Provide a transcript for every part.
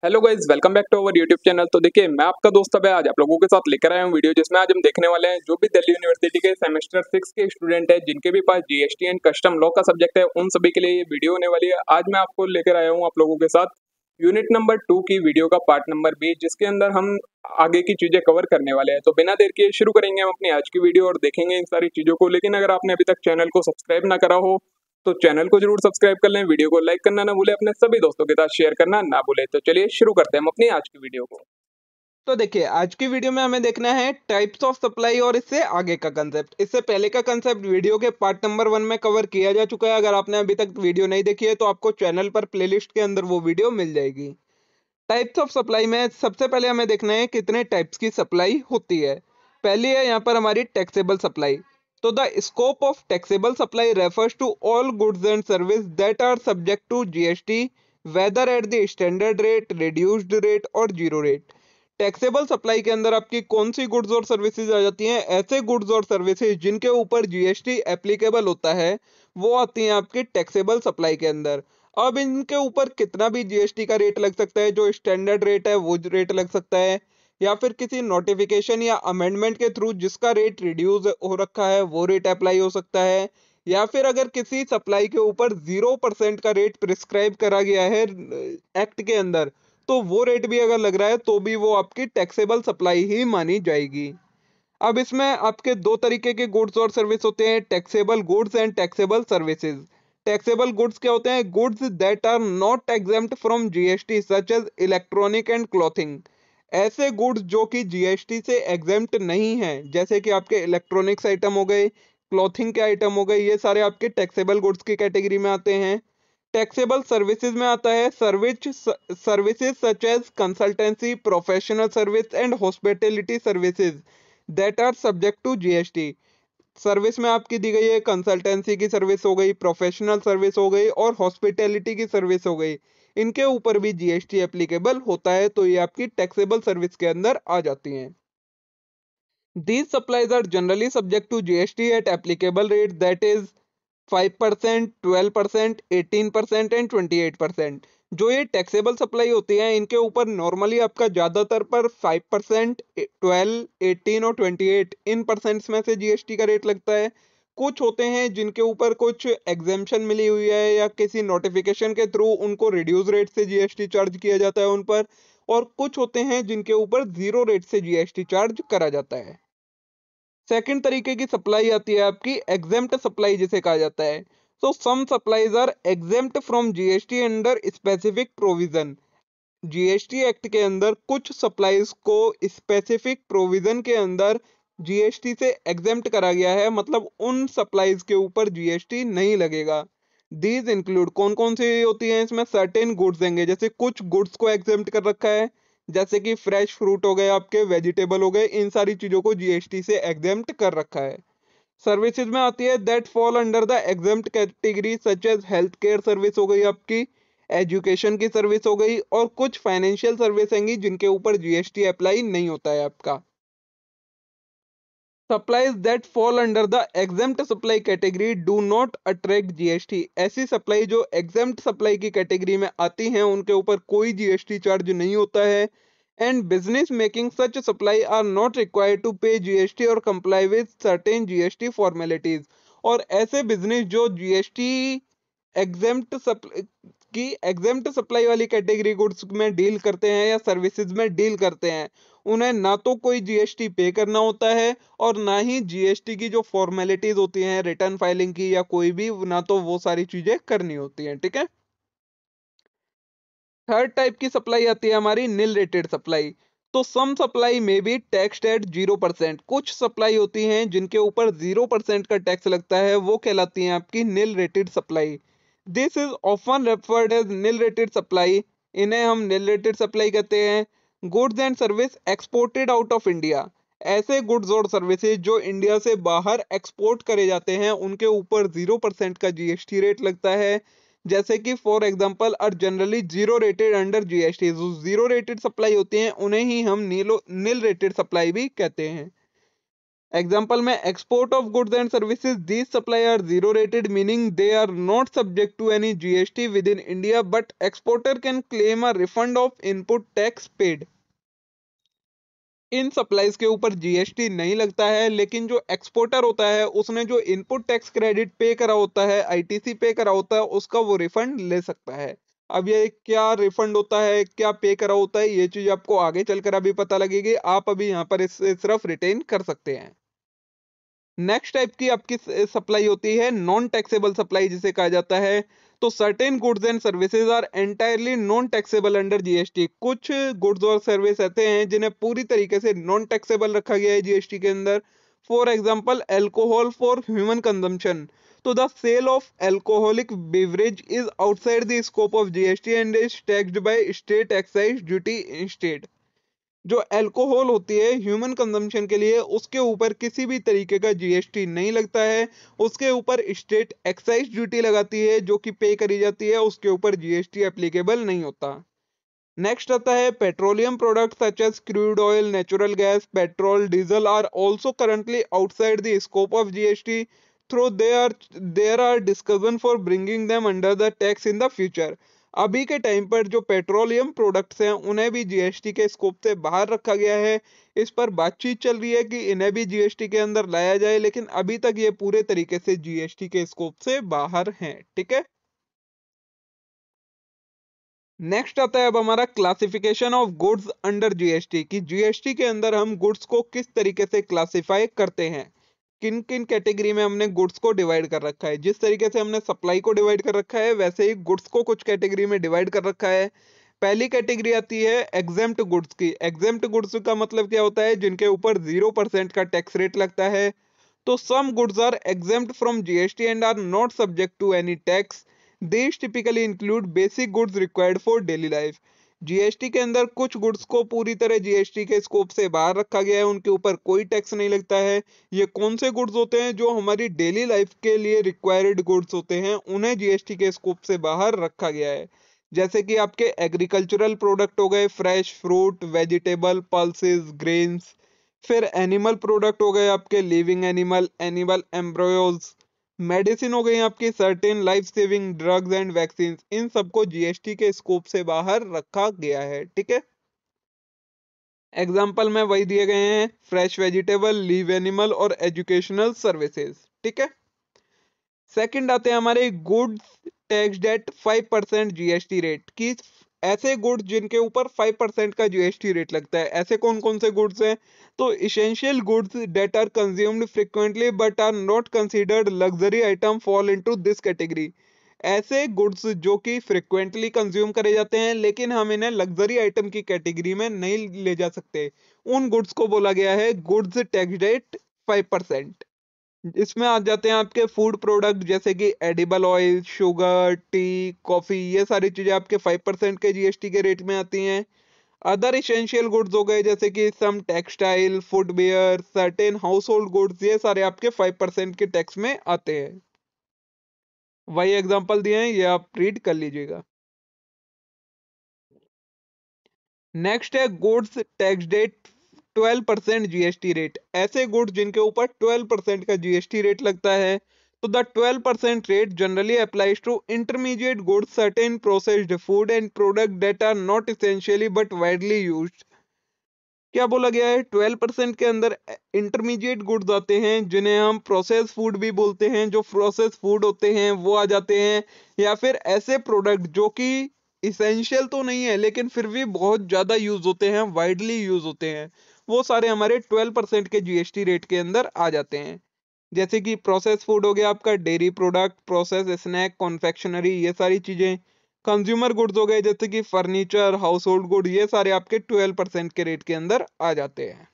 Hello guys, welcome back to our YouTube channel. तो देखिए, मैं आपका दोस्त अभय आज आप लोगों के साथ लेकर आया हूं वीडियो, जिसमें आज हम देखने वाले हैं जो भी दिल्ली यूनिवर्सिटी के सेमेस्टर 6 के स्टूडेंट हैं जिनके भी पास जीएसटी एंड कस्टम लॉ का सब्जेक्ट है, उन सभी के लिए ये वीडियो होने वाली है। आज मैं आपको लेकर आया हूँ आप लोगों के साथ यूनिट नंबर 2 की वीडियो का पार्ट नंबर 20, जिसके अंदर हम आगे की चीजें कवर करने वाले हैं। तो बिना देर किए शुरू करेंगे हम अपनी आज की वीडियो और देखेंगे इन सारी चीजों को। लेकिन अगर आपने अभी तक चैनल को सब्सक्राइब ना करा हो तो चैनल को जरूर सब्सक्राइब कर लें, वीडियो को लाइक करना ना भूलें, अपने सभी दोस्तों के साथ शेयर करना ना भूलें। तो चलिए शुरू करते हैं हम अपनी आज की वीडियो को। तो देखिए आज की वीडियो में हमें देखना है टाइप्स ऑफ सप्लाई और इससे आगे का कंसेप्ट। इससे पहले का कंसेप्ट वीडियो के पार्ट नंबर 1 में कवर किया जा चुका है। अगर आपने अभी तक वीडियो नहीं देखी है तो आपको चैनल पर प्लेलिस्ट के अंदर वो वीडियो मिल जाएगी। टाइप्स ऑफ सप्लाई में सबसे पहले हमें देखना है कितने टाइप्स की सप्लाई होती है। पहली है यहाँ पर हमारी टैक्सेबल सप्लाई। तो the scope of taxable supply refers to all goods and service that are subject to GST whether at the standard rate, reduced rate और जीरो रेट। टैक्सेबल सप्लाई के अंदर आपकी कौन सी गुड्स और सर्विसेज आ जाती हैं? ऐसे गुड्स और सर्विसेज जिनके ऊपर जीएसटी एप्लीकेबल होता है वो आती हैं आपकी टैक्सेबल सप्लाई के अंदर। अब इनके ऊपर कितना भी जीएसटी का रेट लग सकता है, जो स्टैंडर्ड रेट है वो रेट लग सकता है, या फिर किसी नोटिफिकेशन या अमेंडमेंट के थ्रू जिसका रेट रिड्यूस हो रखा है वो रेट अप्लाई हो सकता है, या फिर अगर किसी सप्लाई के ऊपर 0% का रेट प्रिस्क्राइब करा गया है एक्ट के अंदर, तो वो रेट भी अगर लग रहा है तो भी वो आपकी टैक्सेबल सप्लाई ही मानी जाएगी। अब इसमें आपके दो तरीके के गुड्स और सर्विस होते हैं, taxable goods and taxable services. Taxable goods क्या होते हैं? Goods that are not exempt from GST such as electronic and clothing. ऐसे गुड्स जो कि जीएसटी से एग्जेम्प्ट नहीं हैं, जैसे कि आपके इलेक्ट्रॉनिक्स आइटम हो गए, क्लॉथिंग के आइटम हो गए, ये सारे आपके टैक्सेबल गुड्स की कैटेगरी में आते हैं। टैक्सेबल सर्विसेज में आता है services such as consultancy, professional service and hospitality services that are subject to GST. Service में आपकी दी गई है कंसल्टेंसी की सर्विस हो गई, प्रोफेशनल सर्विस हो गई और हॉस्पिटैलिटी की सर्विस हो गई। इनके ऊपर भी जीएसटी एप्लीकेबल होता है, तो ये आपकी टैक्सेबल सर्विस के अंदर आ जाती हैं। These supplies are generally subject to GST at applicable rate, that is 5%, 12%, 18% and 28%। जो ये टैक्सेबल सप्लाई होती है इनके ऊपर नॉर्मली आपका ज़्यादातर पर 5%, 12, 18 और 28 इन परसेंट्स में से जीएसटी का रेट लगता है। कुछ होते हैं जिनके ऊपर कुछ एग्जेम्पशन मिली हुई है या किसी नोटिफिकेशन के थ्रू उनको रिड्यूस रेट से जीएसटी चार्ज किया जाता है उन पर, और कुछ होते हैं जिनके ऊपर जीरो रेट से जीएसटी चार्ज करा जाता है। सेकंड तरीके की सप्लाई आती है आपकी एग्जेम्प्ट सप्लाई जिसे कहा जाता है। So some supplies are exempt from GST under specific provision. GST act के अंदर कुछ सप्लाईज को स्पेसिफिक प्रोविजन के अंदर जीएसटी से एग्जेम्प्ट करा गया है, मतलब उन सप्लाईज के ऊपर जीएसटी नहीं लगेगा। दीज इंक्लूड कौन कौन सी होती हैं इसमें? सर्टेन गुड्स देंगे, जैसे कुछ गुड्स को एग्जेम्प्ट कर रखा है, जैसे कि फ्रेश फ्रूट हो गए, आपके वेजिटेबल हो गए, इन सारी चीजों को जीएसटी से एग्जेम्प्ट कर रखा है। सर्विसेज में आती है that fall under the exempt category such as health care service हो गई आपकी, एजुकेशन की सर्विस हो गई, और कुछ फाइनेंशियल सर्विस होंगी जिनके ऊपर जीएसटी अप्लाई नहीं होता है आपका। Supplies that fall under the exempt supply category do not attract GST. ऐसी सप्लाई जो एग्जेम्प्ट सप्लाई की कैटेगरी में आती हैं उनके ऊपर कोई जीएसटी चार्ज नहीं होता है। And business making such supply are not required to pay GST और comply with certain GST formalities. और ऐसे बिजनेस जो जीएसटी एग्जेम्प्ट की एग्जेम्प्ट सप्लाई वाली कैटेगरी गुड्स में डील करते हैं या सर्विसेज में डील करते हैं, उन्हें ना तो कोई जीएसटी पे करना होता है और ना ही जीएसटी की जो फॉर्मेलिटीज होती हैं रिटर्न फाइलिंग की या कोई भी, ना तो वो सारी चीजें करनी होती हैं। ठीक है। थर्ड टाइप की सप्लाई आती है हमारी नील रेटेड सप्लाई। तो some supply may be taxed at 0%। कुछ सप्लाई होती हैं जिनके ऊपर 0% का टैक्स लगता है, वो कहलाती हैं आपकी nil rated supply. This is often referred as nil rated supply. इन्हें हम नील रेटेड सप्लाई कहते हैं। Goods and service exported out of India. ऐसे गुड्स और सर्विसेज जो इंडिया से बाहर एक्सपोर्ट करे जाते हैं उनके ऊपर 0% का जीएसटी रेट लगता है। जैसे कि for example are generally zero rated under GST. जो जीरो रेटेड सप्लाई होती हैं उन्हें ही हम नील रेटेड सप्लाई भी कहते हैं। एग्जाम्पल में export of goods and services these supply are zero rated meaning they are not subject to any GST within India but exporter can claim a refund of input tax paid. इन supplies के ऊपर GST नहीं लगता है, लेकिन जो exporter होता है उसने जो इनपुट टैक्स क्रेडिट पे करा होता है, आईटीसी पे करा होता है, उसका वो रिफंड ले सकता है। अब ये क्या रिफंड होता है, क्या पे करा होता है, ये चीज आपको आगे चलकर अभी पता लगेगी। आप अभी यहाँ पर इससे सिर्फ रिटेन कर सकते हैं। नेक्स्ट टाइप की आपकी सप्लाई होती है नॉन टैक्सेबल सप्लाई, जिसे कहा जाता है। तो certain goods and services are entirely non taxable under GST. कुछ गुड्स और सर्विस ऐसे हैं जिन्हें पूरी तरीके से नॉन टैक्सेबल रखा गया है जीएसटी के अंदर। For example alcohol for human consumption. तो the sale of alcoholic beverage is outside the scope of GST and is taxed by state excise duty instead. जो अल्कोहल होती है ह्यूमन कंजम्पशन के लिए, उसके ऊपर किसी भी तरीके का जीएसटी नहीं लगता है। उसके ऊपर स्टेट एक्साइज ड्यूटी लगाती है जो कि पे करी जाती है, उसके ऊपर जीएसटी एप्लीकेबल नहीं होता। नेक्स्ट आता है petroleum products such as crude oil, natural gas, petrol, diesel are also currently outside the scope of GST though there are discussion for bringing them under the tax in the future. अभी के time पर जो petroleum products हैं उन्हें भी GST के scope से बाहर रखा गया है। इस पर बातचीत चल रही है कि इन्हें भी जीएसटी के अंदर लाया जाए, लेकिन अभी तक ये पूरे तरीके से जीएसटी के स्कोप से बाहर हैं। ठीक है। नेक्स्ट आता है अब हमारा classification of goods under GST, कि जीएसटी के अंदर हम गुड्स को किस तरीके से क्लासिफाई करते हैं, किन किन कैटेगरी में हमने गुड्स को डिवाइड कर रखा है। जिस तरीके से हमने सप्लाई को डिवाइड कर रखा है, वैसे ही गुड्स को कुछ कैटेगरी में डिवाइड कर रखा है। पहली कैटेगरी आती है एग्जेम्प्ट गुड्स की। एग्जेम्प्ट गुड्स का मतलब क्या होता है, जिनके ऊपर 0% का टैक्स रेट लगता है। तो some goods are exempt from GST and are not subject to any tax. These typically include basic goods required for daily life. GST के अंदर कुछ गुड्स को पूरी तरह जीएसटी के स्कोप से बाहर रखा गया है, उनके ऊपर कोई टैक्स नहीं लगता है। ये कौन से गुड्स होते हैं, जो हमारी डेली लाइफ के लिए रिक्वायर्ड गुड्स होते हैं, उन्हें जीएसटी के स्कोप से बाहर रखा गया है। जैसे कि आपके एग्रीकल्चरल प्रोडक्ट हो गए, fresh fruit, vegetable, pulses, grains. फिर एनिमल प्रोडक्ट हो गए आपके, living animal, animal embryos. Medicine हो गई आपकी, certain life saving drugs and vaccine. इन सबको जीएसटी के स्कोप से बाहर रखा गया है। ठीक है। एग्जाम्पल में वही दिए गए हैं, फ्रेश वेजिटेबल, लिव एनिमल और एजुकेशनल सर्विसेज। ठीक है। सेकंड आते हैं हमारे goods taxed eight 5% GST rate, की ऐसे गुड्स जिनके ऊपर 5% का जीएसटी रेट लगता है। ऐसे कौन कौन से गुड्स हैं, तो essential goods that are consumed frequently but are not considered luxury item fall into this category. ऐसे गुड्स जो कि फ्रिक्वेंटली कंज्यूम करे जाते हैं, लेकिन हम इन्हें लग्जरी आइटम की कैटेगरी में नहीं ले जा सकते, उन गुड्स को बोला गया है गुड्स टैक्स्ड एट 5%। इसमें आ जाते हैं आपके फूड प्रोडक्ट, जैसे कि edible oil, sugar, T, coffee. ये सारी चीजें आपके 5% के जीएसटी के रेट में आती हैं। अदर इसेंशियल गुड्स हो गए, जैसे कि some textile, footwear, certain household goods, ये सारे आपके 5% के टैक्स में आते हैं। वही एग्जांपल दिए हैं, ये आप रीड कर लीजिएगा। नेक्स्ट है goods taxed at 12% GST rate. ऐसे गुड्स जिनके ऊपर 12% का जीएसटी रेट लगता है। तो the 12% rate generally applies to intermediate goods, certain processed food and product that are not essentially but widely used. क्या बोला गया है, 12% के अंदर इंटरमीडिएट गुड्स आते हैं, जिन्हें हम प्रोसेस फूड भी बोलते हैं। जो प्रोसेस फूड होते हैं वो आ जाते हैं, या फिर ऐसे प्रोडक्ट जो कि इसेंशियल तो नहीं है लेकिन फिर भी बहुत ज्यादा यूज होते हैं, वाइडली यूज होते हैं, वो सारे हमारे 12% के जीएसटी रेट के अंदर आ जाते हैं। जैसे कि प्रोसेस फूड हो गया आपका, dairy product, process snack, confectionery, ये सारी चीजें। कंज्यूमर गुड्स हो गए, जैसे कि फर्नीचर, हाउस होल्ड गुड, ये सारे आपके 12% के रेट के अंदर आ जाते हैं।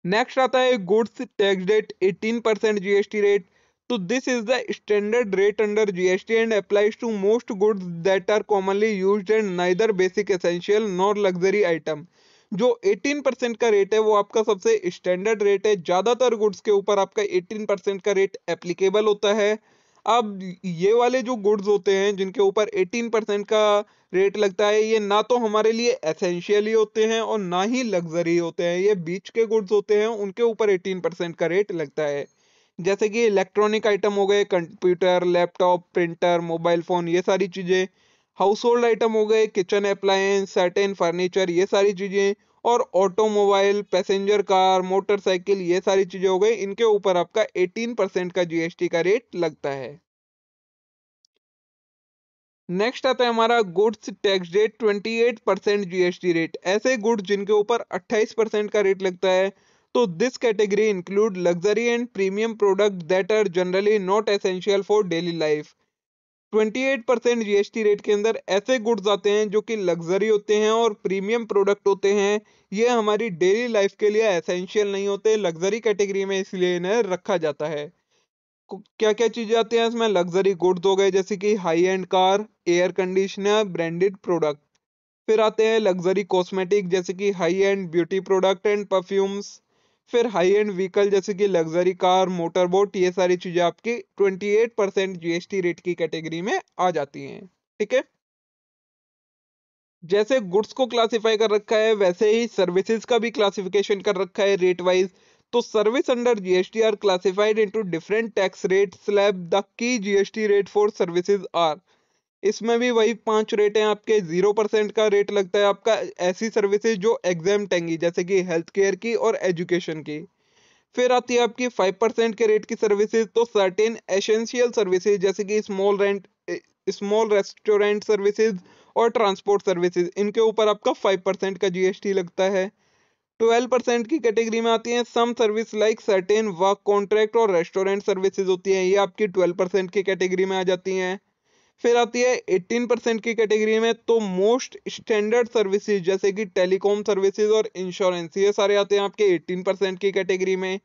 नेक्स्ट आता है goods tax rate 18% GST rate. तो this is the standard rate under GST and applies to most goods that are commonly used and neither basic essential nor luxury item. जो 18% का रेट है वो आपका सबसे स्टैंडर्ड रेट है। ज्यादातर goods के ऊपर आपका 18% का रेट एप्लीकेबल होता है। अब ये वाले जो गुड्स होते हैं जिनके ऊपर 18% का रेट लगता है, ये ना तो हमारे लिए एसेंशियल ही होते हैं और ना ही लग्जरी होते हैं। ये बीच के गुड्स होते हैं, उनके ऊपर 18% का रेट लगता है। जैसे कि इलेक्ट्रॉनिक आइटम हो गए, computer, laptop, printer, mobile phone, ये सारी चीजें। हाउस होल्ड आइटम हो गए, किचन अप्लायंस, सर्टेन फर्नीचर, ये सारी चीजें। और ऑटोमोबाइल, पैसेंजर कार, मोटरसाइकिल, ये सारी चीजें हो गई, इनके ऊपर आपका 18% का जीएसटी का रेट लगता है। नेक्स्ट आता है हमारा goods tax rate, 28% GST rate. ऐसे गुड्स जिनके ऊपर 28% का रेट लगता है, तो this category include luxury and premium product that are generally not essential for daily life. 28% GST rate के अंदर ऐसे गुड्स आते हैं जो कि लग्जरी होते हैं और प्रीमियम प्रोडक्ट होते हैं। ये हमारी डेली लाइफ के लिए एसेंशियल नहीं होते, लग्जरी कैटेगरी में इसलिए इन्हें रखा जाता है। क्या क्या चीजें आती हैं इसमें? लग्जरी गुड्स हो गए जैसे कि high and car, air conditioner, branded product. फिर आते हैं लग्जरी कॉस्मेटिक जैसे कि high and beauty product and perfumes. फिर हाई एंड व्हीकल जैसे कि लग्जरी कार, मोटर बोट, ये सारी चीजें आपकी 28% जीएसटी रेट की कैटेगरी में आ जाती हैं। ठीक है। जैसे गुड्स को क्लासिफाई कर रखा है, वैसे ही सर्विसेज का भी क्लासिफिकेशन कर रखा है रेट वाइज। तो service under GST are classified into different tax rate slab. The key GST rate for services are, इसमें भी वही 5 रेट हैं आपके। 0% का रेट लगता है आपका ऐसी सर्विसेज जो एग्जाम्प्ट हैंगी, जैसे कि हेल्थ केयर की और एजुकेशन की। फिर आती है आपकी 5% के रेट की सर्विसेज। तो सर्टेन एसेंशियल सर्विसेज जैसे कि स्मॉल रेस्टोरेंट सर्विसेज और ट्रांसपोर्ट सर्विसेज, इनके ऊपर आपका 5% का जीएसटी लगता है। 12% की कैटेगरी में आती है some service like certain work contract और रेस्टोरेंट सर्विसेज होती हैं, ये आपकी 12% की कैटेगरी में आ जाती हैं। फिर आती है 18% की कैटेगरी में तो मोस्ट स्टैंडर्ड सर्विसेज जैसे कि टेलीकॉम सर्विसेज और इंश्योरेंस, ये सारे आते हैं आपके 18% की कैटेगरी में।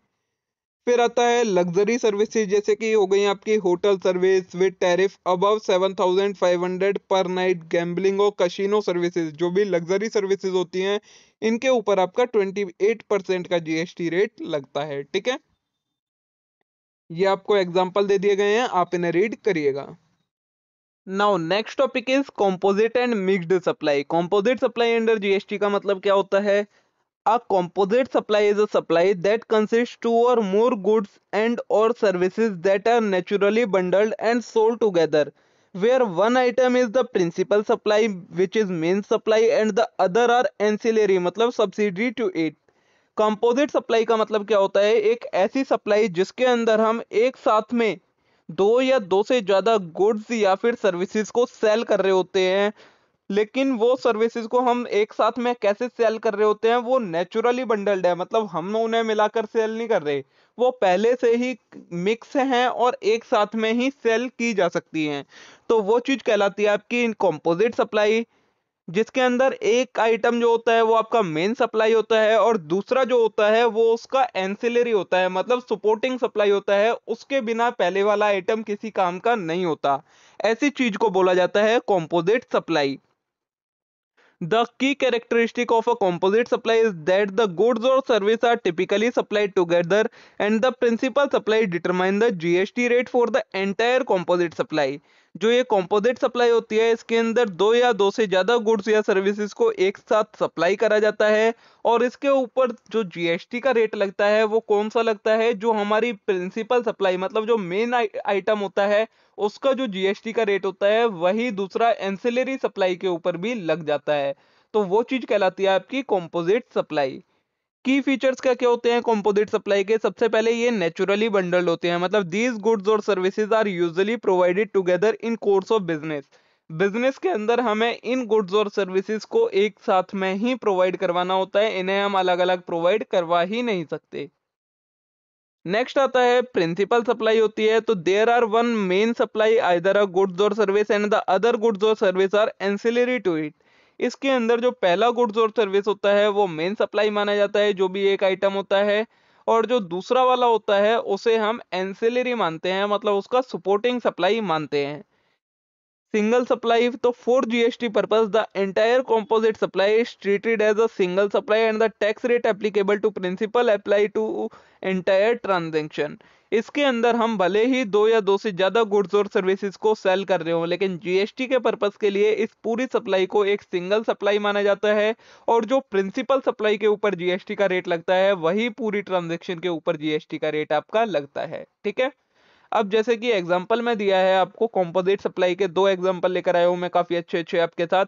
फिर आता है लग्जरी सर्विसेज जैसे कि हो गई आपकी hotel service with tariff above 7,500 पर नाइट, गैम्बलिंग और कसिनो सर्विसेज, जो भी लग्जरी सर्विसेज होती हैं, इनके ऊपर आपका 28% का जीएसटी रेट लगता है। ठीक है। ये आपको एग्जाम्पल दे दिए गए हैं, आप इन्हें रीड करिएगा। Now next topic is composite and mixed supply. Composite supply under GST का मतलब क्या होता है? A composite supply is a supply that consists two or more goods and or services that are naturally bundled and sold together, where one item is the principal supply which is main supply and the other are ancillary मतलब subsidiary to it। Composite supply का मतलब क्या होता है? एक ऐसी supply जिसके अंदर हम एक साथ में दो या दो से ज्यादा गुड्स या फिर सर्विसेज को सेल कर रहे होते हैं, लेकिन वो सर्विसेज को हम एक साथ में कैसे सेल कर रहे होते हैं? वो नेचुरली बंडल्ड है, मतलब हम उन्हें मिलाकर सेल नहीं कर रहे, वो पहले से ही मिक्स हैं और एक साथ में ही सेल की जा सकती हैं। तो वो चीज कहलाती है आपकी इन कंपोजिट सप्लाई, जिसके अंदर एक आइटम जो होता है वो आपका मेन सप्लाई होता है और दूसरा जो होता है वो उसका एंसिलरी होता है, मतलब सपोर्टिंग सप्लाई होता है। उसके बिना पहले वाला आइटम किसी काम का नहीं होता। ऐसी चीज को बोला जाता है composite supply. The key characteristic of a composite supply is that the goods or service are typically supplied together and the principal supply determine the GST rate for the entire composite supply। जो ये composite supply होती है, इसके अंदर दो या दो से ज्यादा गुड्स या सर्विसेज को एक साथ सप्लाई करा जाता है और इसके ऊपर जो जीएसटी का रेट लगता है वो कौन सा लगता है? जो हमारी प्रिंसिपल सप्लाई मतलब जो मेन आइटम होता है उसका जो जीएसटी का रेट होता है वही दूसरा एंसिलरी सप्लाई के ऊपर भी लग जाता है। तो वो चीज कहलाती है आपकी कंपोजिट सप्लाई। की फीचर्स क्या क्या होते हैं कंपोजिट सप्लाई के? सबसे पहले ये नेचुरली बंडल्ड होते हैं, मतलब दीज गुड्स और services are usually provided together in course of business. Business के अंदर हमें इन गुड्स और सर्विसेज को एक साथ में ही प्रोवाइड करवाना होता है, इन्हें हम अलग अलग प्रोवाइड करवा ही नहीं सकते। नेक्स्ट आता है प्रिंसिपल सप्लाई होती है। तो there are one main supply either a goods और service and the other goods और service are ancillary to it. इसके अंदर जो पहला गुड्स और सर्विस होता है वो मेन सप्लाई माना जाता है, जो भी एक आइटम होता है, और जो दूसरा वाला होता है उसे हम एंसिलरी मानते हैं, मतलब उसका सपोर्टिंग सप्लाई मानते हैं। सिंगल सप्लाई, तो for GST purpose the entire composite supply is treated as a single supply and the tax rate applicable to principal apply to entire transaction। इसके अंदर हम भले ही 2 या 2 से ज्यादा गुड्स और सर्विसेज को सेल कर रहे हो, लेकिन जीएसटी के पर्पस के लिए इस पूरी सप्लाई को एक सिंगल सप्लाई माना जाता है और जो प्रिंसिपल सप्लाई के ऊपर जीएसटी का रेट लगता है वही पूरी ट्रांजैक्शन के ऊपर जीएसटी का रेट आपका लगता है। ठीक है, अब जैसे कि एग्जांपल में दिया है आपको, कंपोजिट सप्लाई के 2 एग्जांपल लेकर आया हूं मैं काफी अच्छे अच्छे आपके साथ।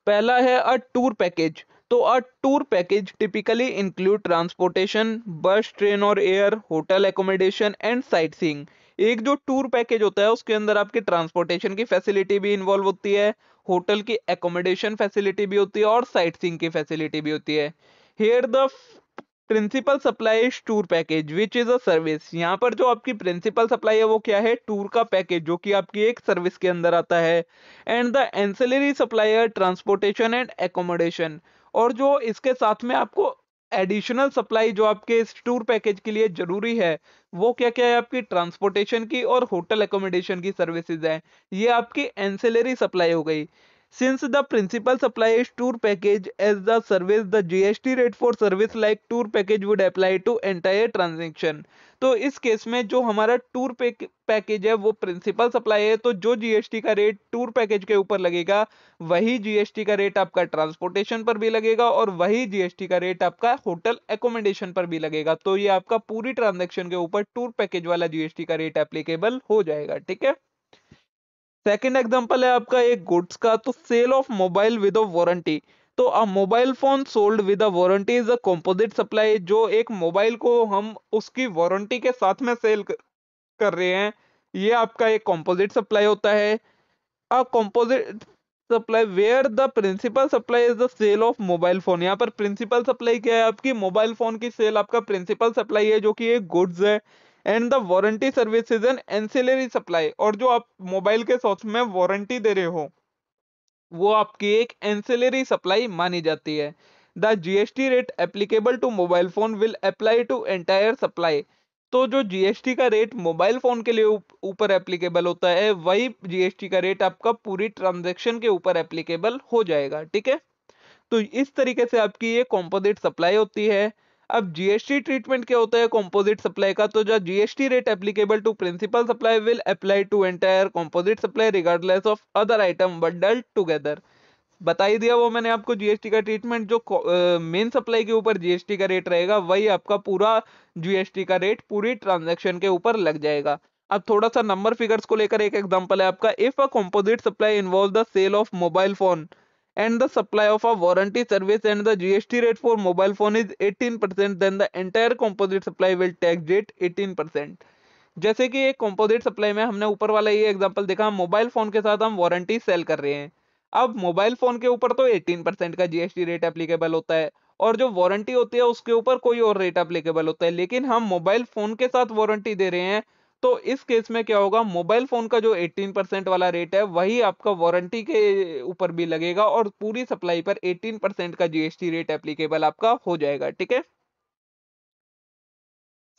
पहला है अ टूर पैकेज। तो a tour package typically include transportation, bus, train और air, hotel accommodation and sightseeing. एक जो टूर पैकेज होता है उसके अंदर आपकी ट्रांसपोर्टेशन की फैसिलिटी भी इन्वॉल्व होती है, होटल की एकोमोडेशन फैसिलिटी भी होती है और साइट सीइंग की फैसिलिटी भी होती है। Here the principal supply is tour package which is a service. यहाँ पर जो आपकी प्रिंसिपल सप्लाई है वो क्या है, टूर का पैकेज जो कि आपकी एक सर्विस के अंदर आता है। And the ancillary supplier transportation and accommodation, और जो इसके साथ में आपको एडिशनल सप्लाई जो आपके इस टूर पैकेज के लिए जरूरी है वो क्या क्या है, आपकी ट्रांसपोर्टेशन की और होटल एकोमोडेशन की सर्विसेज है। ये आपकी एंसिलरी सप्लाई हो गई। Since the principal supply is tour package as the service, the GST rate for service like tour package would apply to entire transaction। तो इस केस में जो हमारा टूर पैकेज है वो प्रिंसिपल सप्लाई है, तो जो जीएसटी का रेट टूर पैकेज के ऊपर लगेगा वही जीएसटी का रेट आपका ट्रांसपोर्टेशन पर भी लगेगा और वही जीएसटी का रेट आपका होटल एकोमोडेशन पर भी लगेगा। तो ये आपका पूरी ट्रांजेक्शन के ऊपर टूर पैकेज वाला जीएसटी का रेट एप्लीकेबल हो जाएगा। ठीक है, सेकेंड एग्जांपल है आपका एक गुड्स का, तो sale of mobile with warranty. तो a mobile phone sold with warranty is a composite supply. जो एक मोबाइल को हम उसकी वारंटी के साथ में सेल कर रहे हैं ये आपका एक कंपोजिट सप्लाई होता है। A composite supply where the principal supply is the sale of mobile phone. यहाँ पर प्रिंसिपल सप्लाई क्या है, आपकी मोबाइल फोन की सेल आपका प्रिंसिपल सप्लाई है जो कि एक गुड्स है। And the warranty service is an ancillary supply, और जो आप मोबाइल के साथ में वारंटी दे रहे हो वो आपकी एक एंसिलरी सप्लाई मानी जाती है। The GST rate applicable to mobile phone will apply to entire supply. तो जो जीएसटी का रेट मोबाइल फोन के लिए ऊपर एप्लीकेबल होता है वही जीएसटी का रेट आपका पूरी ट्रांजैक्शन के ऊपर एप्लीकेबल हो जाएगा। ठीक है, तो इस तरीके से आपकी ये कंपोजिट सप्लाई होती है। अब जीएसटी ट्रीटमेंट क्या होता है कंपोजिट सप्लाई का, तो जो GST rate applicable to principal supply will apply to entire composite supply regardless of other item bundled together. बता ही दिया वो मैंने आपको जीएसटी का ट्रीटमेंट, जो मेन सप्लाई के ऊपर जीएसटी का रेट रहेगा वही आपका पूरा जीएसटी का रेट पूरी ट्रांजैक्शन के ऊपर लग जाएगा। अब थोड़ा सा नंबर फिगर्स को लेकर एक एग्जांपल है आपका, if a composite supply involve the sale of mobile phone and the supply of a warranty service and the GST rate for mobile phone is 18%, then the entire composite supply will tax rate 18%। जैसे कि एक composite supply में हमने ऊपर वाला ये example देखा, mobile phone के साथ हम वारंटी सेल कर रहे हैं। अब मोबाइल फोन के ऊपर तो 18% का जीएसटी रेट एप्लीकेबल होता है और जो वारंटी होती है उसके ऊपर कोई और रेट एप्लीकेबल होता है, लेकिन हम मोबाइल फोन के साथ वारंटी दे रहे हैं तो इस केस में क्या होगा, मोबाइल फोन का जो 18% वाला रेट है वही आपका वारंटी के ऊपर भी लगेगा और पूरी सप्लाई पर 18% का जीएसटी रेट एप्लीकेबल आपका हो जाएगा। ठीक है,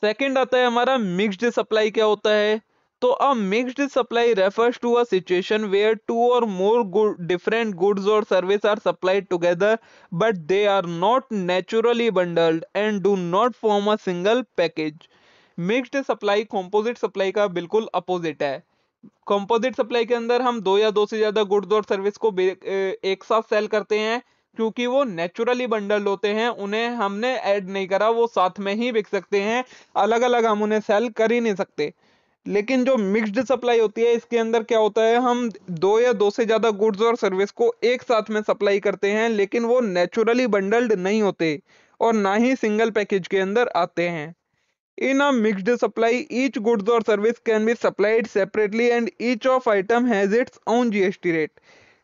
सेकंड आता है हमारा मिक्स्ड सप्लाई। क्या होता है, तो a mixed supply refers to a situation where two or more different goods और service are supplied together but they are not naturally bundled and do not form a single package. Mixed supply composite supply का बिल्कुल opposite है। Composite supply के अंदर हम 2 या 2 से ज्यादा गुड्स और सर्विस को एक साथ सेल करते हैं क्योंकि वो नेचुरली बंडल्ड होते हैं, उन्हें हमने ऐड नहीं करा, वो साथ में ही बिक सकते हैं, अलग अलग हम उन्हें सेल कर ही नहीं सकते। लेकिन जो मिक्स्ड सप्लाई होती है इसके अंदर क्या होता है, हम 2 या 2 से ज्यादा गुड्स और सर्विस को एक साथ में सप्लाई करते हैं लेकिन वो नेचुरली बंडल्ड नहीं होते और ना ही सिंगल पैकेज के अंदर आते हैं। In a mixed supply, each goods or service can be supplied separately and each of item has its own GST rate।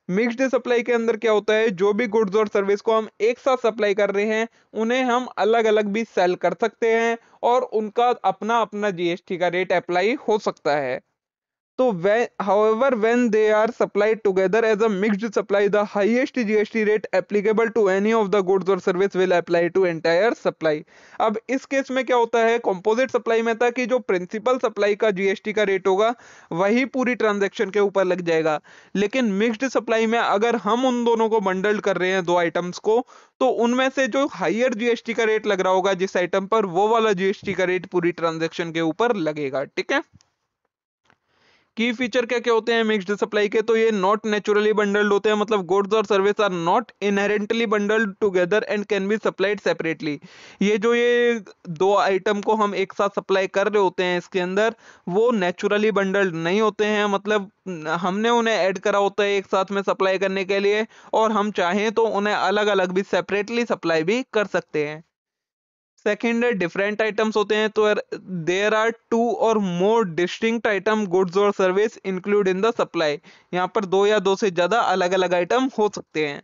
Mixed supply के अंदर क्या होता है, जो भी गुड्स और सर्विस को हम एक साथ सप्लाई कर रहे हैं उन्हें हम अलग अलग भी सेल कर सकते हैं और उनका अपना अपना जीएसटी का रेट अप्लाई हो सकता है। तो however when they are supplied together as a mixed supply, the highest GST rate applicable to any of the goods or service will apply to entire supply. अब इस केस में क्या होता है, कंपोजिट सप्लाई में था कि जो प्रिंसिपल सप्लाई का जीएसटी का रेट होगा वही पूरी ट्रांजैक्शन के ऊपर लग जाएगा, लेकिन मिक्स्ड सप्लाई में अगर हम उन दोनों को बंडल कर रहे हैं, दो आइटम्स को, तो उनमें से जो हायर जीएसटी का रेट लग रहा होगा जिस आइटम पर, वो वाला जीएसटी का रेट पूरी ट्रांजैक्शन के ऊपर लगेगा। ठीक है। की फीचर क्या क्या होते हैं मिक्स्ड सप्लाई के, तो ये नॉट नेचुरली बंडल्ड होते हैं, मतलब गुड्स और service are not inherently bundled together and can be supplied separately. ये दो आइटम को हम एक साथ सप्लाई कर रहे होते हैं इसके अंदर, वो नेचुरली बंडल्ड नहीं होते हैं, मतलब हमने उन्हें ऐड करा होता है एक साथ में सप्लाई करने के लिए, और हम चाहें तो उन्हें अलग अलग भी सेपरेटली सप्लाई भी कर सकते हैं। सेकेंड है डिफरेंट आइटम्स होते हैं, तो there are to or more distinct item goods और service include in the supply. यहाँ पर दो या दो से ज्यादा अलग अलग आइटम हो सकते हैं।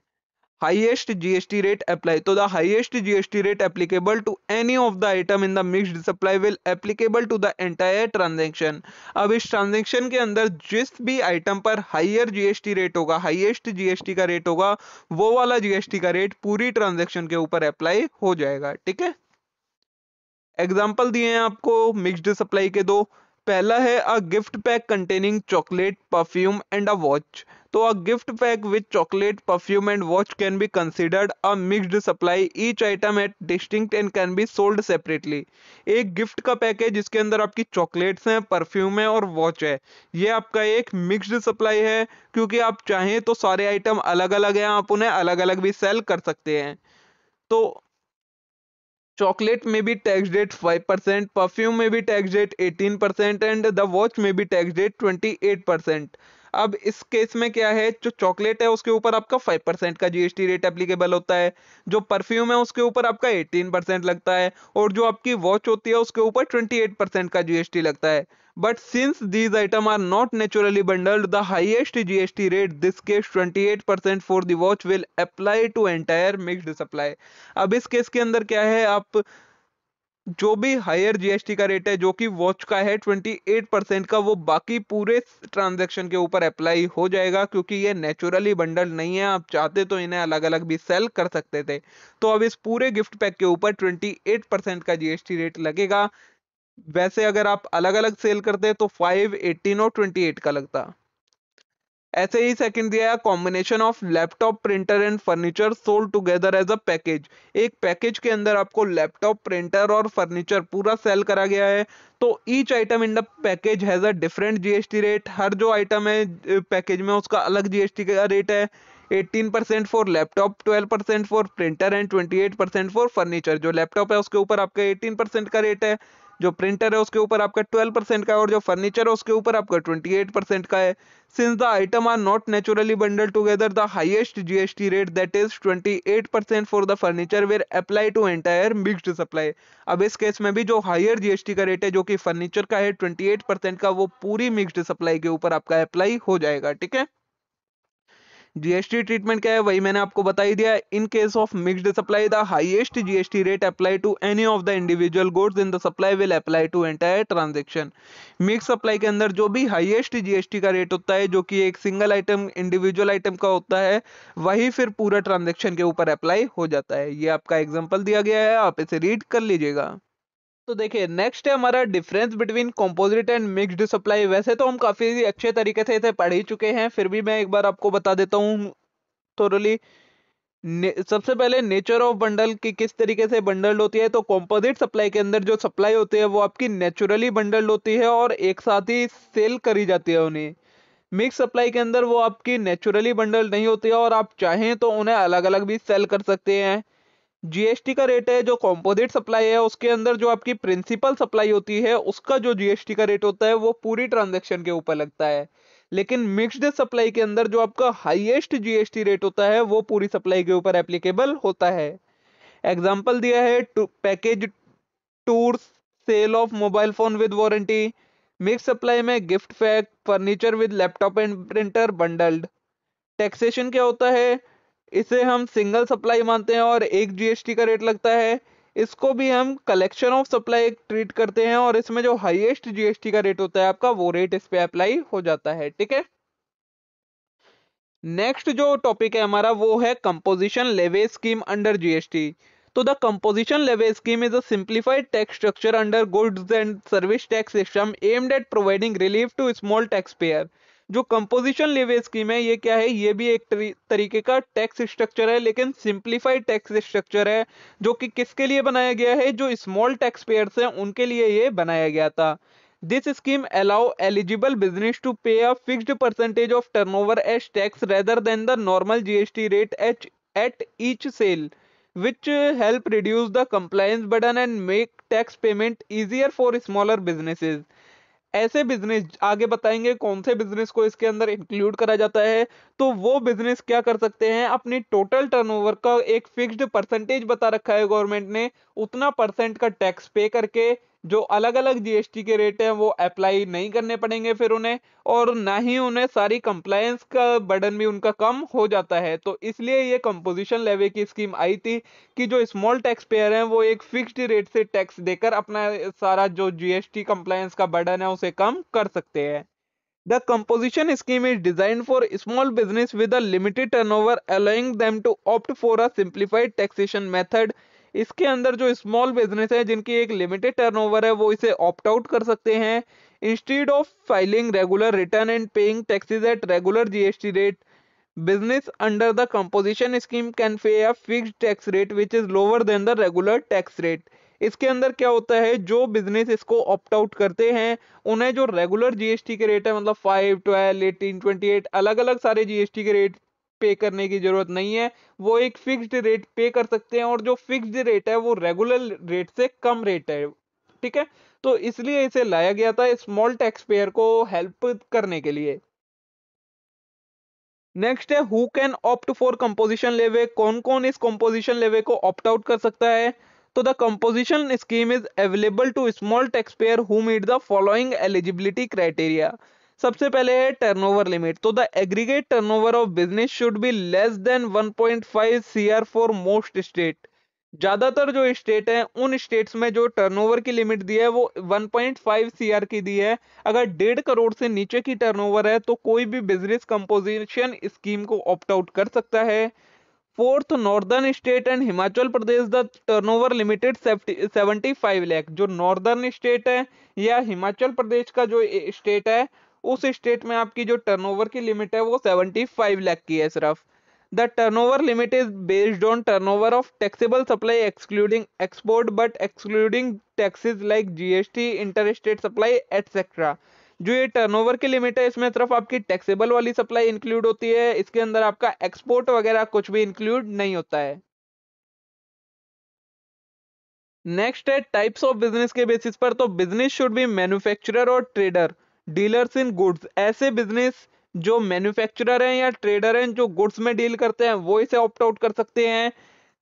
हाईएस्ट जीएसटी रेट अप्लाई, तो the highest GST rate applicable to any of the item in the mixed supply will applicable to the entire transaction. अब इस ट्रांजेक्शन के अंदर जिस भी आइटम पर हायर जीएसटी रेट होगा, हाईएस्ट जीएसटी का रेट होगा, वो वाला जीएसटी का रेट पूरी ट्रांजेक्शन के ऊपर अप्लाई हो जाएगा। ठीक है। एग्जाम्पल दिए हैं आपको मिक्स्ड सप्लाई के दो। पहला है a gift pack containing chocolate, perfume and a watch. तो a gift pack with chocolate, perfume and watch can be considered a mixed supply, each item at distinct and can be sold separately. एक gift का pack है जिसके अंदर आपकी chocolates हैं, perfume है और वॉच है, ये आपका एक मिक्स्ड सप्लाई है, क्योंकि आप चाहें तो सारे आइटम अलग अलग हैं, आप उन्हें अलग अलग भी सेल कर सकते हैं। तो चॉकलेट में भी टैक्स रेट 5%, परफ्यूम में भी tax rate 18% and the watch में भी टैक्स रेट 28%। अब इस केस में क्या है, जो चॉकलेट है उसके ऊपर आपका 5% का जीएसटी रेट एप्लीकेबल होता है, जो परफ्यूम है उसके ऊपर आपका 18% लगता है, और जो आपकी वॉच होती है उसके ऊपर 28% का जीएसटी लगता है। But since these items are not naturally bundled, the highest GST rate, this case 28% for the watch, will apply to entire mixed supply. अब इस केस के अंदर क्या है, आप जो भी हायर जीएसटी का रेट है जो कि वॉच का है 28% का, वो बाकी पूरे ट्रांजैक्शन के ऊपर अप्लाई हो जाएगा, क्योंकि ये नेचुरली बंडल नहीं है, आप चाहते तो इन्हें अलग अलग भी सेल कर सकते थे। तो अब इस पूरे गिफ्ट पैक के ऊपर 28% का जीएसटी रेट लगेगा। वैसे अगर आप अलग अलग सेल करते तो 5, 18 और 28 का लगता। ऐसे ही सेकंड दिया है combination of laptop, printer and furniture sold together as a package. एक पैकेज के अंदर आपको लैपटॉप, प्रिंटर और फर्नीचर पूरा सेल करा गया है, तो each item in the package has a different GST rate. हर जो आइटम है पैकेज में उसका अलग जीएसटी का रेट है। 18% for laptop, 12% for printer and 28% for furniture. जो लैपटॉप है उसके ऊपर आपका 18% का रेट है, जो प्रिंटर है उसके ऊपर आपका 12% का है, और जो फर्नीचर है उसके ऊपर आपका 28% का है। Since the item are not naturally bundled together, the highest GST rate, that is 28% for the furniture, will apply to entire mixed supply. अब इस केस में भी जो हायर जीएसटी का रेट है जो कि फर्नीचर का है 28% का, वो पूरी मिक्स्ड सप्लाई के ऊपर आपका अप्लाई हो जाएगा। ठीक है। जीएसटी ट्रीटमेंट क्या है वही मैंने आपको बता ही दिया। In case of mixed supply, the highest GST rate apply to any of the individual goods in the supply will apply to entire transaction. Mix supply के अंदर जो भी हाईएस्ट जीएसटी का रेट होता है, जो कि एक सिंगल आइटम, इंडिविजुअल आइटम का होता है, वही फिर पूरा ट्रांजेक्शन के ऊपर अप्लाई हो जाता है। ये आपका एग्जाम्पल दिया गया है, आप इसे रीड कर लीजिएगा। तो देखिए नेक्स्ट है हमारा difference between composite and mixed supply. वैसे तो हम काफी अच्छे तरीके से इसे पढ़ ही चुके हैं, फिर भी मैं एक बार आपको बता देता हूँ थोरली। सबसे पहले नेचर ऑफ बंडल की किस तरीके से बंडल्ड होती है, तो कंपोजिट सप्लाई के अंदर जो सप्लाई होती है वो आपकी नेचुरली बंडल्ड होती है और एक साथ ही सेल करी जाती है उन्हें। मिक्स सप्लाई के अंदर वो आपकी नेचुरली बंडल नहीं होती है और आप चाहें तो उन्हें अलग अलग भी सेल कर सकते हैं। जीएसटी का रेट है जो कंपोजिट सप्लाई है उसके अंदर जो आपकी प्रिंसिपल सप्लाई होती है उसका जो जीएसटी का रेट होता है वो पूरी ट्रांजैक्शन के ऊपर लगता है। लेकिन मिक्स्ड सप्लाई के अंदर जो आपका हाईएस्ट जीएसटी रेट होता है वो पूरी सप्लाई के ऊपर एप्लीकेबल होता है। एग्जांपल दिया है package tours, sale of mobile phone with warranty. Mix supply में gift pack, furniture with laptop and printer bundled. Taxation क्या होता है, इसे हम सिंगल सप्लाई मानते हैं और एक जीएसटी का रेट लगता है। इसको भी हम कलेक्शन ऑफ सप्लाई ट्रीट करते हैं और इसमें जो हाईएस्ट जीएसटी का रेट होता है आपका, वो रेट इस पे अप्लाई हो जाता है। ठीक है, नेक्स्ट जो टॉपिक है हमारा वो है composition levy scheme under GST. तो the composition levy scheme is a simplified tax structure under goods and service tax system aimed at providing relief to small tax payer. जो कंपोजिशन लेवी स्कीम है ये क्या है, ये भी एक तरीके का टैक्स स्ट्रक्चर है, लेकिन सिंप्लीफाइड टैक्स स्ट्रक्चर है, जो कि किसके लिए बनाया गया है, जो स्मॉल टैक्स पेयर्स हैं उनके लिए ये बनाया गया था। This scheme allow eligible business to pay a fixed percentage of turnover as tax rather than the normal GST rate at each sale, which help reduce the compliance burden and make tax payment easier for smaller businesses. ऐसे business आगे बताएंगे कौन से business को इसके अंदर include करा जाता है। तो वो बिजनेस क्या कर सकते हैं, अपनी टोटल टर्नओवर का एक फिक्स्ड परसेंटेज बता रखा है गवर्नमेंट ने, उतना परसेंट का टैक्स पे करके जो अलग अलग जीएसटी के रेट हैं वो अप्लाई नहीं करने पड़ेंगे फिर उन्हें, और ना ही उन्हें सारी कंप्लायंस का बर्डन भी उनका कम हो जाता है। तो इसलिए ये कंपोजिशन लेवी की स्कीम आई थी कि जो स्मॉल टैक्स पेयर हैं वो एक फिक्स्ड रेट से टैक्स देकर अपना सारा जो जीएसटी कंप्लायंस का बर्डन है उसे कम कर सकते हैं। The composition scheme is designed for small business with a limited turnover, allowing them to opt for a simplified taxation method. इसके अंदर जो स्मॉल बिजनेस है जिनकी एक लिमिटेड टर्नओवर है वो इसे ऑप्ट आउट कर सकते हैं। Instead of filing regular return and paying taxes at regular GST rate, business under the composition scheme can pay a fixed tax rate which is lower than the regular tax rate. इसके अंदर क्या होता है, जो business इसको opt out करते हैं उन्हें जो रेगुलर जीएसटी के रेट है, मतलब 5, 12, 18, 28 अलग अलग सारे जीएसटी के रेट पे करने की जरूरत नहीं है, वो एक फिक्स्ड रेट पे कर सकते हैं, और जो फिक्स्ड रेट है वो रेगुलर रेट से कम रेट है। ठीक है, तो इसलिए इसे लाया गया था स्मॉल टैक्स पेयर को हेल्प करने के लिए। नेक्स्ट है who can opt for composition लेवे, कौन कौन इस कंपोजिशन लेवे को ऑप्ट आउट कर सकता है। तो the composition scheme is available to small tax payer who meet the following eligibility criteria. सबसे पहले है टर्नओवर लिमिट। तो the aggregate turnover of business should be less than 1.5 CR for most state. ज्यादातर जो स्टेट हैं उन states में जो टर्नओवर की लिमिट दी है वो 1.5 सीआर की दी है। अगर 1.5 करोड़ से नीचे की टर्नओवर है तो कोई भी बिजनेस कंपोजिशन स्कीम को ऑप्ट आउट कर सकता है। Fourth, northern state and Himachal Pradesh the turnover limited 75 lakh. जो नॉर्दर्न स्टेट है या हिमाचल प्रदेश का जो स्टेट है, उस स्टेट में आपकी जो टर्नओवर की लिमिट है वो 75 लाख की है सिर्फ। The turnover limit is based on turnover of taxable supply excluding export but excluding taxes like GST, interstate supply etc. जो ये टर्नओवर की लिमिट है इसमें सिर्फ आपकी टैक्सेबल वाली सप्लाई इंक्लूड होती है, इसके अंदर आपका एक्सपोर्ट वगैरह कुछ भी इंक्लूड नहीं होता है। नेक्स्ट है टाइप्स ऑफ बिजनेस के बेसिस पर। तो बिजनेस शुड बी मैन्युफैक्चरर और ट्रेडर, डीलर्स इन गुड्स। ऐसे बिजनेस जो मैन्युफैक्चरर हैं या ट्रेडर हैं जो गुड्स में डील करते हैं वो इसे ऑप्ट आउट कर सकते हैं।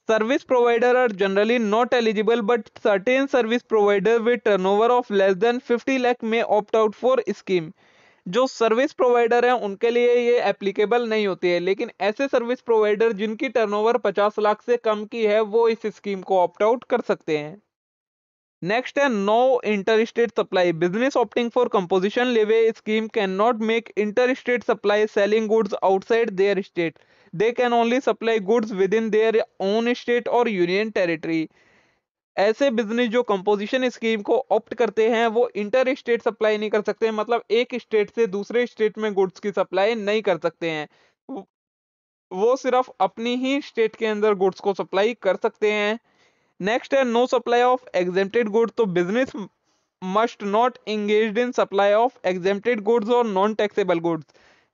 Service provider are generally not eligible but certain service provider with turnover of less than 50 lakh may opt out for scheme. जो सर्विस प्रोवाइडर हैं उनके लिए ये एप्लीकेबल नहीं होती है, लेकिन ऐसे सर्विस प्रोवाइडर जिनकी टर्नओवर 50 लाख से कम की है वो इस स्कीम को ऑप्ट आउट कर सकते हैं। नेक्स्ट है no inter state supply. Business opting for composition levy scheme can not make inter state supply selling goods outside their state. They can only supply goods within their own state और union territory. ऐसे business जो composition scheme को opt करते हैं वो inter state supply नहीं कर सकते, मतलब एक स्टेट से दूसरे स्टेट में गुड्स की सप्लाई नहीं कर सकते हैं, वो सिर्फ अपनी ही स्टेट के अंदर गुड्स को सप्लाई कर सकते हैं। नेक्स्ट है no supply of exempted goods. तो business must not engaged in supply of exempted goods और नॉन टैक्सेबल गुड्स।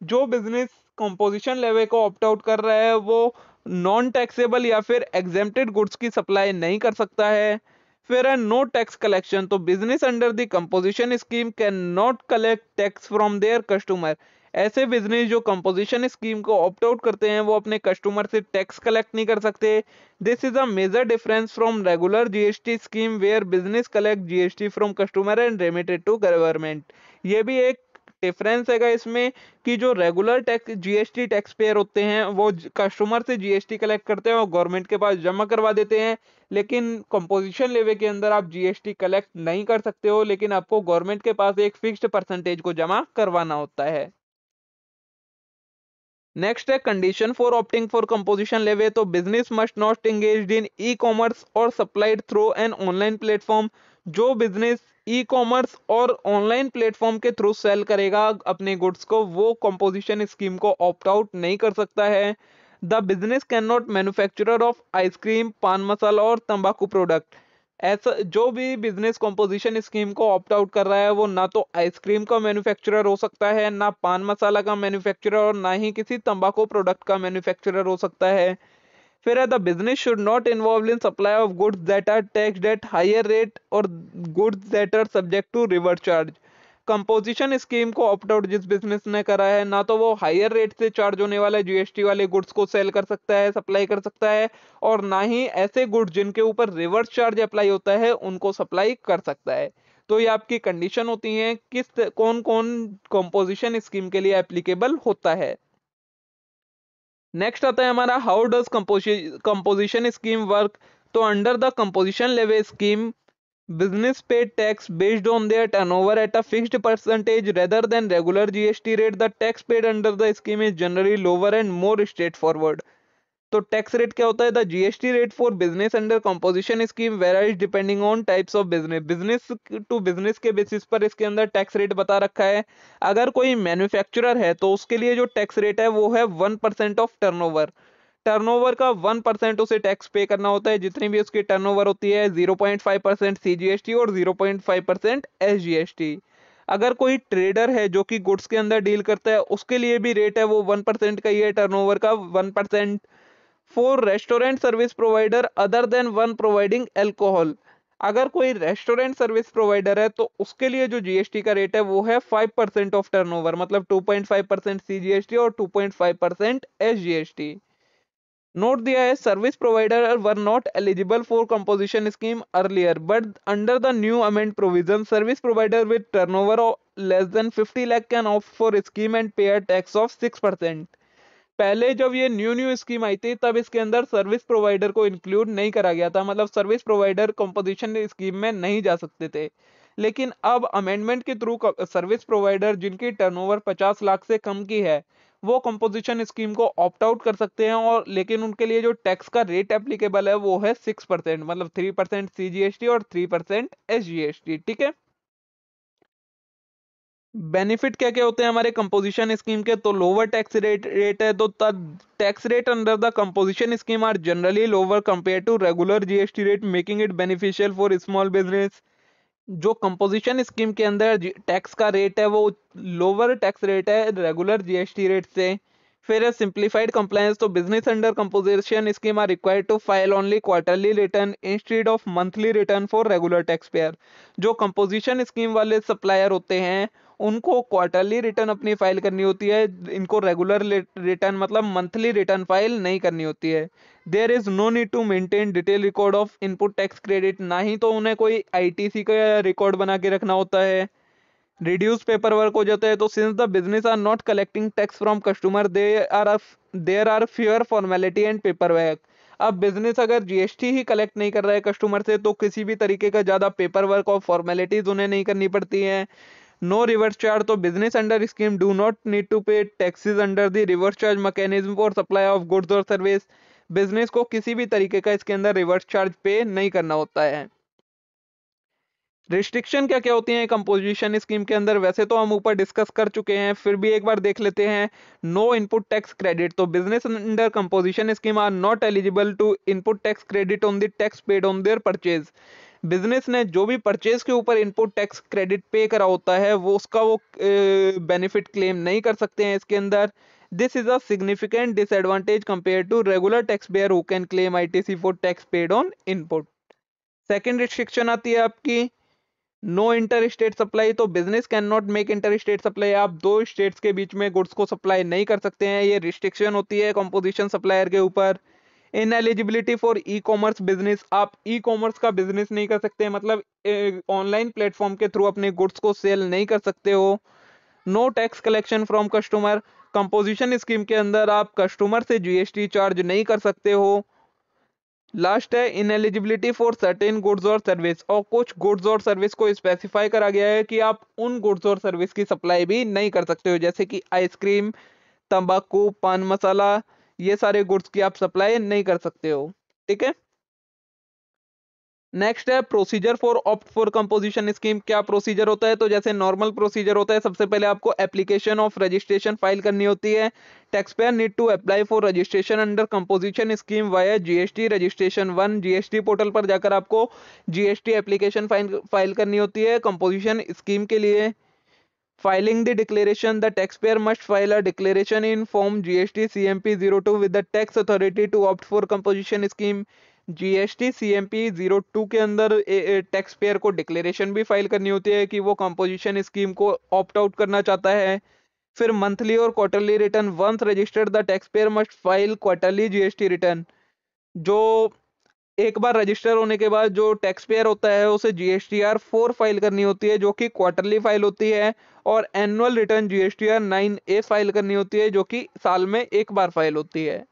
जो बिजनेस कंपोजिशन लेवल को ऑप्ट आउट कर रहा है वो नॉन टैक्सेबल या फिर एग्जेम्प्टेड गुड्स की सप्लाई नहीं कर सकता है। फिर है नो टैक्स कलेक्शन। तो business under the composition scheme can not collect tax from there customer. ऐसे बिजनेस जो कंपोजिशन स्कीम को ऑप्ट आउट करते हैं वो अपने कस्टमर से टैक्स कलेक्ट नहीं कर सकते। This is a major difference from regular GST scheme where business collect GST from customer and remitted to government. ये भी एक डिफरेंस हैगा इसमें कि जो regular tax GST tax payer होते हैं वो कस्टमर से जीएसटी कलेक्ट करते हैं और गवर्नमेंट के पास जमा करवा देते हैं, लेकिन कंपोजिशन लेवे के अंदर आप जीएसटी कलेक्ट नहीं कर सकते हो, लेकिन आपको गवर्नमेंट के पास एक फिक्स्ड परसेंटेज को जमा करवाना होता है। नेक्स्ट है condition for opting for composition levy. तो business must not engaged in e commerce और supplied through an online platform. जो बिजनेस ई कॉमर्स और ऑनलाइन प्लेटफॉर्म के थ्रू सेल करेगा अपने गुड्स को, वो कंपोजिशन स्कीम को ऑप्ट आउट नहीं कर सकता है। The business can not manufacturer of ice cream, pan masala और तंबाकू प्रोडक्ट। ऐसा जो भी बिजनेस कंपोजिशन स्कीम को ऑप्ट आउट कर रहा है वो ना तो आइसक्रीम का मैन्युफैक्चरर हो सकता है, ना पान मसाला का मैन्युफैक्चरर, और ना ही किसी तंबाकू प्रोडक्ट का मैन्युफैक्चरर हो सकता है। फिर है the business should not involve in supply of goods that are taxed at higher rate और goods that are subject to reverse charge. Composition scheme को ऑप्ट आउट जिस बिजनेस ने करा है, ना तो वो हायर रेट से चार्ज होने वाले जीएसटी वाले गुड्स को सेल कर सकता है, सप्लाई कर सकता है, और ना ही ऐसे गुड्स जिनके ऊपर रिवर्स चार्ज अप्लाई होता है उनको सप्लाई कर सकता है। तो ये आपकी कंडीशन होती है किस कौन कौन कंपोजिशन स्कीम के लिए एप्लीकेबल होता है। नेक्स्ट आता है हमारा how does composition scheme work. तो under the composition levy scheme business paid tax based on their turnover at a fixed percentage rather than regular GST rate. The tax paid under the scheme is generally lower and more straightforward. तो tax rate क्या होता है? The GST rate for business under composition scheme varies depending on types of business. Business to business के basis पर इसके अंदर tax rate बता रखा है। अगर कोई मैन्युफैक्चरर है तो उसके लिए जो टैक्स रेट है वो है 1% ऑफ टर्नओवर। टर्नओवर का 1% उसे टैक्स पे करना होता है, जितनी भी उसकी टर्नओवर होती है। 0.5% सीजीएसटी और 0.5% एसजीएसटी। अगर कोई ट्रेडर है जो कि गुड्स के अंदर डील करता है उसके लिए भी रेट है वो 1% का ही है, टर्नओवर का 1%। For restaurant service provider other than one providing alcohol. अगर कोई रेस्टोरेंट सर्विस प्रोवाइडर है तो उसके लिए जो जीएसटी का रेट है वो है 5% ऑफ टर्नओवर, मतलब 2.5% सीजीएसटी और 2.5% एसजीएसटी। नोट दिया है service provider were not eligible for composition scheme earlier but under the new amend provision service provider with turnover less than 50 lakh can opt for scheme and पे a tax of 6%। पहले जब ये new scheme आई थी तब इसके अंदर service provider को include नहीं करा गया था, मतलब सर्विस प्रोवाइडर कंपोजिशन स्कीम में नहीं जा सकते थे। लेकिन अब अमेंडमेंट के थ्रू सर्विस प्रोवाइडर जिनकी टर्नओवर 50 लाख से कम की है वो कंपोजिशन स्कीम को ऑप्ट आउट कर सकते हैं, और लेकिन उनके लिए जो टैक्स का रेट एप्लीकेबल है वो है 6%, मतलब 3% सीजीएसटी और 3% एसजीएसटी। ठीक है। बेनिफिट क्या क्या होते हैं हमारे कंपोजिशन स्कीम के? तो लोअर टैक्स रेट है, तो tax rate under the composition scheme are generally lower compare to regular GST rate making it beneficial for small business. जो कंपोजिशन स्कीम के अंदर टैक्स का रेट है वो लोअर टैक्स रेट है रेगुलर जीएसटी रेट से। फिर है सिंप्लीफाइड कंप्लायंस। तो business under composition scheme are required to file only quarterly return instead of monthly return for regular tax pair. जो कंपोजिशन स्कीम वाले सप्लायर होते हैं उनको क्वार्टरली रिटर्न अपनी फाइल करनी होती है, इनको रेगुलर रिटर्न मतलब मंथली रिटर्न फाइल नहीं करनी होती है। There is no need to maintain detail record of input tax credit, ना ही तो उन्हें कोई आईटीसी का रिकॉर्ड बना के रखना होता है। रिड्यूस पेपर वर्क हो जाता है। तो since the business are not collecting tax from customer there are fewer formality and paper work. अब बिजनेस अगर जीएसटी ही कलेक्ट नहीं कर रहा है कस्टमर से तो किसी भी तरीके का ज्यादा पेपर वर्क और फॉर्मेलिटीज उन्हें नहीं करनी पड़ती हैं। No reverse charge. तो business under scheme do not need to pay taxes under the reverse charge mechanism for supply of goods और सर्विस। बिजनेस को किसी भी तरीके का इसके अंदर रिवर्स चार्ज पे नहीं करना होता है। रिस्ट्रिक्शन क्या क्या होती हैं कंपोजिशन स्कीम के अंदर? वैसे तो हम ऊपर डिस्कस कर चुके हैं, फिर भी एक बार देख लेते हैं। No input tax credit. तो business under composition scheme are not eligible to input tax credit on the tax paid on their purchase. Business ने जो भी परचेज के ऊपर इनपुट टैक्स क्रेडिट पे करा होता है वो उसका वो बेनिफिट क्लेम नहीं कर सकते हैं इसके अंदर। This is a significant disadvantage compare to regular tax payer who can claim ITC for tax paid on input. Second restriction आती है आपकी नो इंटर स्टेट सप्लाई। तो business can not make inter state supply. आप दो states के बीच में goods को supply नहीं कर सकते हैं, ये रिस्ट्रिक्शन होती है कंपोजिशन सप्लायर के ऊपर। Ineligibility for e commerce business. आप ई कॉमर्स का बिजनेस नहीं कर सकते, मतलब ऑनलाइन प्लेटफॉर्म के थ्रू अपने गुड्स को सेल नहीं कर सकते हो। No tax collection from customer, composition scheme के अंदर आप कस्टमर से जीएसटी चार्ज नहीं कर सकते हो। लास्ट है इनएलिजिबिलिटी फॉर सर्टेन गुड्स और सर्विस, और कुछ गुड्स और सर्विस को स्पेसिफाई करा गया है कि आप उन गुड्स और सर्विस की सप्लाई भी नहीं कर सकते हो, जैसे कि आइसक्रीम, तंबाकू, पान मसाला, ये सारे गुड्स की आप सप्लाई नहीं कर सकते हो। ठीक है। नेक्स्ट है procedure for opt for composition scheme. क्या प्रोसीजर होता है? तो जैसे नॉर्मल प्रोसीजर होता है, सबसे पहले आपको एप्लीकेशन ऑफ रजिस्ट्रेशन फाइल करनी होती है। Tax payer need to apply for registration under composition scheme via GST registration 1। GST portal पर जाकर आपको जीएसटी एप्लीकेशन फाइल करनी होती है कंपोजिशन स्कीम के लिए। Filing the declaration, the tax payer must file a declaration in form GST CMP 02 with the tax authority to opt for composition scheme. GST CMP 02 के अंदर टैक्स पेयर को declaration भी file करनी होती है कि वो कंपोजिशन स्कीम को ऑप्ट आउट करना चाहता है। फिर मंथली और quarterly return, once registered the tax payer must file quarterly GST return. जो एक बार रजिस्टर होने के बाद जो टैक्स पेयर होता है उसे GSTR 4 फाइल करनी होती है, जो कि क्वार्टरली फाइल होती है, और annual return GSTR 9A file करनी होती है, जो कि साल में एक बार फाइल होती है।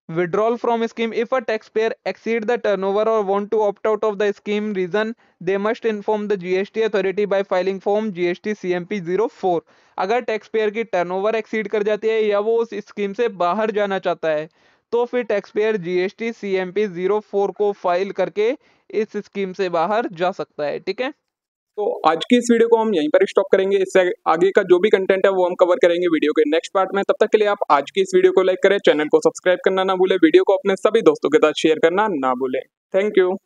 Withdrawal from scheme, if a taxpayer exceed the turnover or want to opt out of the scheme reason, they must inform the GST authority by filing form GST CMP 04। अगर टैक्स पेयर की turnover exceed कर जाती है या वो उस scheme से बाहर जाना चाहता है, तो फिर टैक्स पेयर GST CMP 04 को फाइल करके इस स्कीम से बाहर जा सकता है। ठीक है। तो आज की इस वीडियो को हम यहीं पर स्टॉप करेंगे। इससे आगे का जो भी कंटेंट है वो हम कवर करेंगे वीडियो के नेक्स्ट पार्ट में। तब तक के लिए आप आज की इस वीडियो को लाइक करें, चैनल को सब्सक्राइब करना ना भूलें, वीडियो को अपने सभी दोस्तों के साथ शेयर करना ना भूलें। Thank you.